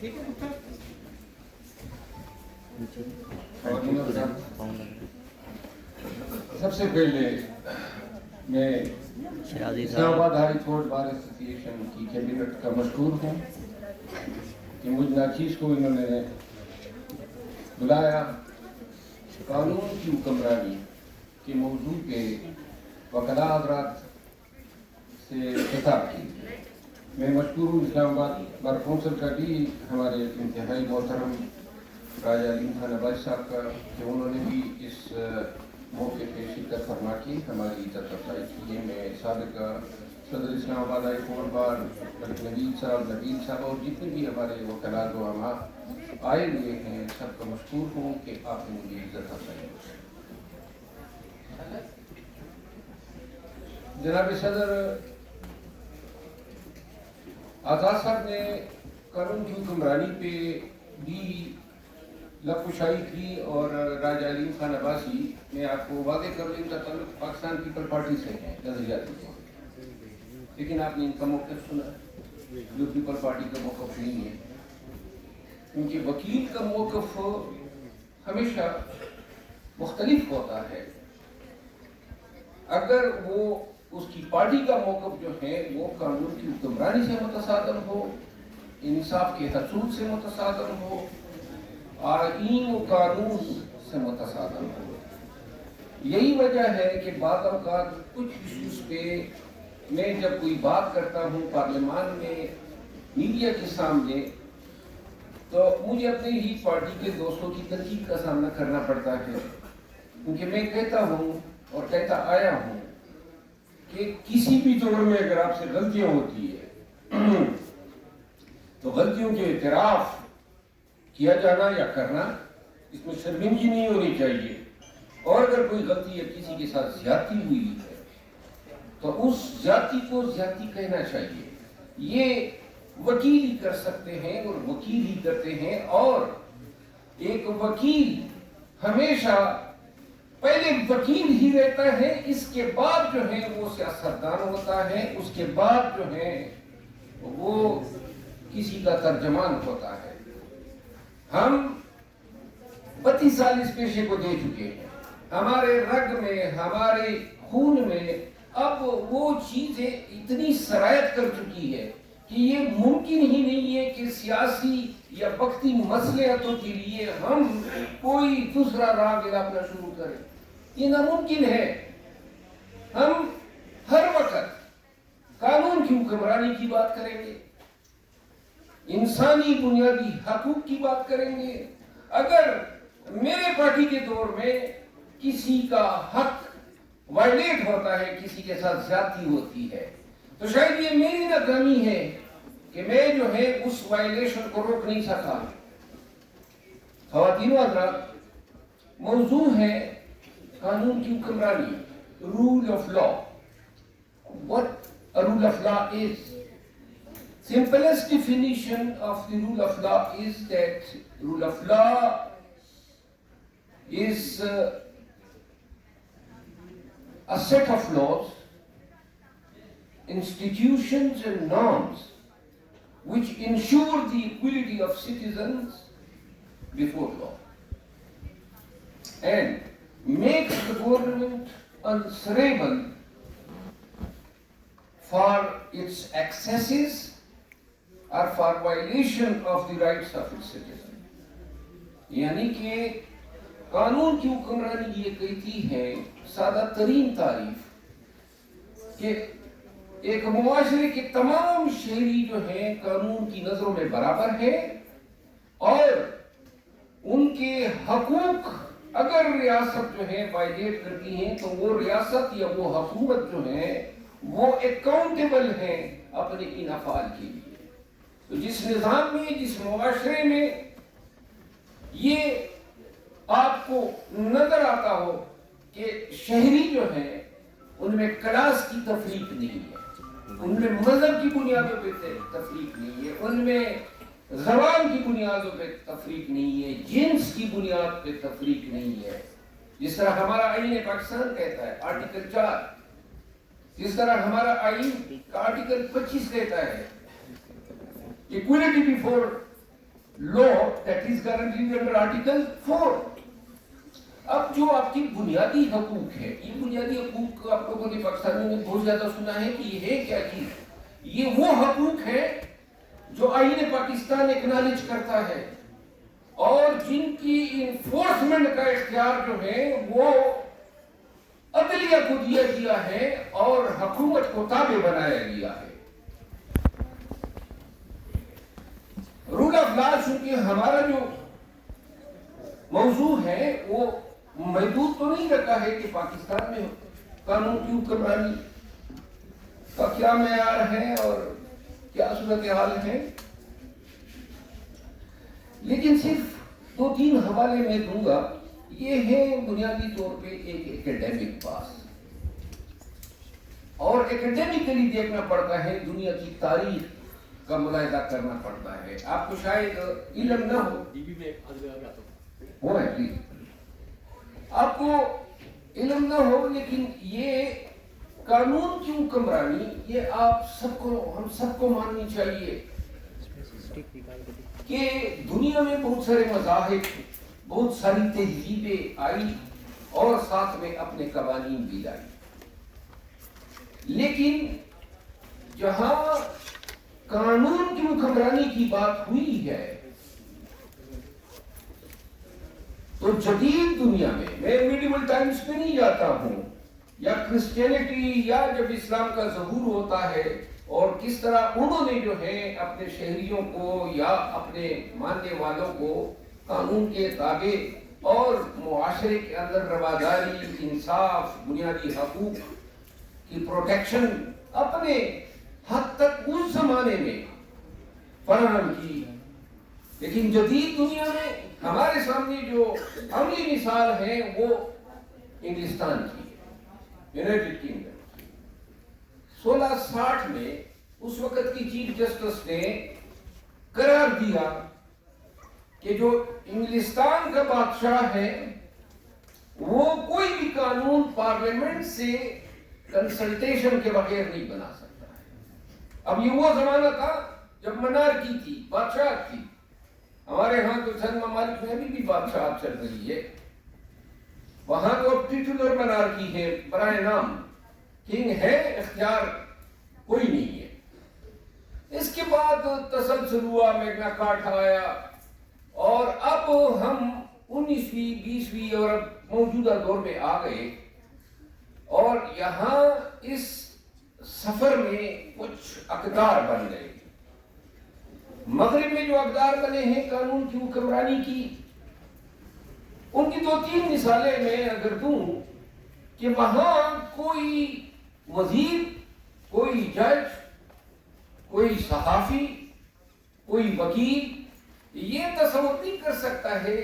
سب سے پہلے میں اسلام آباد ہائی کورٹ بار ایسوسیشن کی کیبنٹ کا مشکور ہوں کہ مجھ ناچیز کو انہوں نے بلایا قانون کی حکمرانی کے موضوع پہ وکلاء حضرات سے خطاب کی. میں مشکور ہوں اسلام آباد بار کونسل کا بھی ہمارے انتہائی محترم راجہ علیم خان عباس صاحب کا کہ انہوں نے بھی اس موقع پہ شرکت فرما کی ہماری عزت افزائی کی ہے. میں سابق صدر اسلام آباد ہائی کورٹ بار نوید صاحب اور جتنے بھی ہمارے وکلاء زعماء آئے ہوئے ہیں سب کا مشکور ہوں کہ آپ نے مجھے عزت افزائی کی. جناب صدر آزاد صاحب نے قانون کی حکمرانی پہ بھی لفظ کی اور راجہ علیم خان عباسی میں آپ کو واضح کر دیں کا تعلق پاکستان پیپل پارٹی سے ہے نظریاتی طور پہ، لیکن آپ نے ان کا موقف سنا جو پیپل پارٹی کا موقف نہیں ہے، کیونکہ وکیل کا موقف ہمیشہ مختلف ہوتا ہے. اگر وہ اس کی پارٹی کا موقف جو ہے وہ قانون کی حکمرانی سے متصادم ہو، انصاف کے حصول سے متصادم ہو، آئین و قانون سے متصادم ہو. یہی وجہ ہے کہ بعض اوقات کچھ ایشوز پہ میں جب کوئی بات کرتا ہوں پارلیمان میں میڈیا کے سامنے تو مجھے اپنے ہی پارٹی کے دوستوں کی تنقید کا سامنا کرنا پڑتا ہے، کیونکہ میں کہتا ہوں اور کہتا آیا ہوں کہ کسی بھی دور میں اگر آپ سے غلطیاں ہوتی ہے تو غلطیوں کے اعتراف کیا جانا یا کرنا اس میں شرمندگی نہیں ہونی چاہیے. اور اگر کوئی غلطی یا کسی کے ساتھ زیادتی ہوئی ہے تو اس زیادتی کو زیادتی کہنا چاہیے. یہ وکیل ہی کر سکتے ہیں اور وکیل ہی کرتے ہیں. اور ایک وکیل ہمیشہ پہلے وکیل ہی رہتا ہے، اس کے بعد جو ہے وہ سیاستدان ہوتا ہے، اس کے بعد جو ہے وہ کسی کا ترجمان ہوتا ہے. ہم 32 سال اس پیشے کو دے چکے ہیں، ہمارے رگ میں ہمارے خون میں اب وہ چیزیں اتنی سرایت کر چکی ہے کہ یہ ممکن ہی نہیں ہے کہ سیاسی یا وقتی مصلحتوں کے لیے ہم کوئی دوسرا راہ اپنا شروع کریں. یہ ناممکن ہے. ہم ہر وقت قانون کی حکمرانی کی بات کریں گے، انسانی بنیادی حقوق کی بات کریں گے. اگر میرے پارٹی کے دور میں کسی کا حق وائلیٹ ہوتا ہے، کسی کے ساتھ زیادتی ہوتی ہے، تو شاید یہ میری ناکامی ہے کہ میں جو ہے اس وائلیشن کو روک نہیں سکا. خواتین و حضرات، موضوع ہے قانون کی حکمرانی، rule of law. What a rule of law is? Simplest definition of the rule of law is that rule of law is a set of laws, institutions and norms which ensure the equality of citizens before law and makes the government answerable for its excesses or for violation of the rights of its citizens. یعنی کہ قانون کی حکمرانی یہ کہتی ہے سادہ ترین تعریف کہ ایک معاشرے کے تمام شہری جو ہیں قانون کی نظروں میں برابر ہے اور ان کے حقوق اگر ریاست جو ہے وائلیٹ کرتی ہیں تو وہ ریاست یا وہ حکومت جو ہے وہ اکاؤنٹیبل ہے اپنے ان افعال کے لیے. تو جس نظام میں، جس معاشرے میں یہ آپ کو نظر آتا ہو کہ شہری جو ہیں ان میں کلاس کی تفریق نہیں ہے، ان میں مذہب کی بنیادوں پہ تفریق نہیں ہے، ان میں زبان کی بنیادوں پہ تفریق نہیں ہے، جنس کی بنیاد پہ تفریق نہیں ہے. جس طرح ہمارا آئین پاکستان کہتا ہے آرٹیکل 4، جس طرح ہمارا آئین کا آرٹیکل 25 کہتا ہے equality before law that is guaranteed under Article 4. اب جو آپ کی بنیادی حقوق ہے، یہ بنیادی حقوق آپ لوگوں نے پاکستانی میں بہت زیادہ سنا ہے کہ یہ ہے کیا چیز؟ یہ وہ حقوق ہے جو آئین پاکستان اکنالج کرتا ہے اور جن کی انفورسمنٹ کا اختیار جو ہے وہ عدلیہ کو دیا گیا ہے اور حکومت کو تابع بنایا گیا ہے۔ رول آف لا چونکہ ہمارا جو موضوع ہے وہ محدود تو نہیں رکھا ہے کہ پاکستان میں قانون کی حکمرانی کا کیا معیار ہے اور کیا صورتحال ہے، لیکن صرف 2-3 حوالے میں دوں گا۔ یہ ہے بنیادی طور پہ ایک ایکیڈیمک پاس، اور ایکیڈیمکلی دیکھنا پڑتا ہے، دنیا کی تاریخ کا ملاحظہ کرنا پڑتا ہے۔ آپ کو شاید علم نہ ہو، وہ ہے پلیز، آپ کو علم نہ ہو، لیکن یہ قانون کی حکمرانی یہ آپ سب کو، ہم سب کو ماننی چاہیے کہ دنیا میں بہت سارے مذاہب، بہت ساری تہذیبیں آئی اور ساتھ میں اپنے قوانین بھی لائی، لیکن جہاں قانون کی حکمرانی کی بات ہوئی ہے تو جدید دنیا میں میڈیول ٹائمز پہ نہیں جاتا ہوں، یا کرسچینٹی یا جب اسلام کا ظہور ہوتا ہے اور کس طرح انہوں نے جو ہے اپنے شہریوں کو یا اپنے ماننے والوں کو قانون کے تابع اور معاشرے کے اندر رواداری، انصاف، بنیادی حقوق کی پروٹیکشن اپنے حد تک اس زمانے میں فراہم کی۔ لیکن جدید دنیا میں ہمارے سامنے جو عملی مثال ہے وہ انگلستان کی ہے، یونائٹڈ کنگڈم۔ 1660 میں اس وقت کی چیف جسٹس نے قرار دیا کہ جو انگلستان کا بادشاہ ہے وہ کوئی بھی قانون پارلیمنٹ سے کنسلٹیشن کے بغیر نہیں بنا سکتا ہے۔ اب یہ وہ زمانہ تھا جب منارکی تھی، بادشاہ تھی۔ ہمارے ہاں تو چند ممالک میں بھی بادشاہ چل رہی ہے، وہاں تو ٹیٹولر منارکی ہے، برائے نام کنگ ہے، اختیار کوئی نہیں ہے۔ اس کے بعد تسلسل ہوا، میگنا کارٹا آیا، اور اب ہم 19ویں 20ویں اور اب موجودہ دور میں آ گئے، اور یہاں اس سفر میں کچھ اقدار بن گئے۔ مغرب میں جو اقدار بنے ہیں قانون کی حکمرانی کی، ان کی 2-3 مثالیں میں اگر دوں کہ وہاں کوئی وزیر، کوئی جج، کوئی صحافی، کوئی وکیل یہ تصور نہیں کر سکتا ہے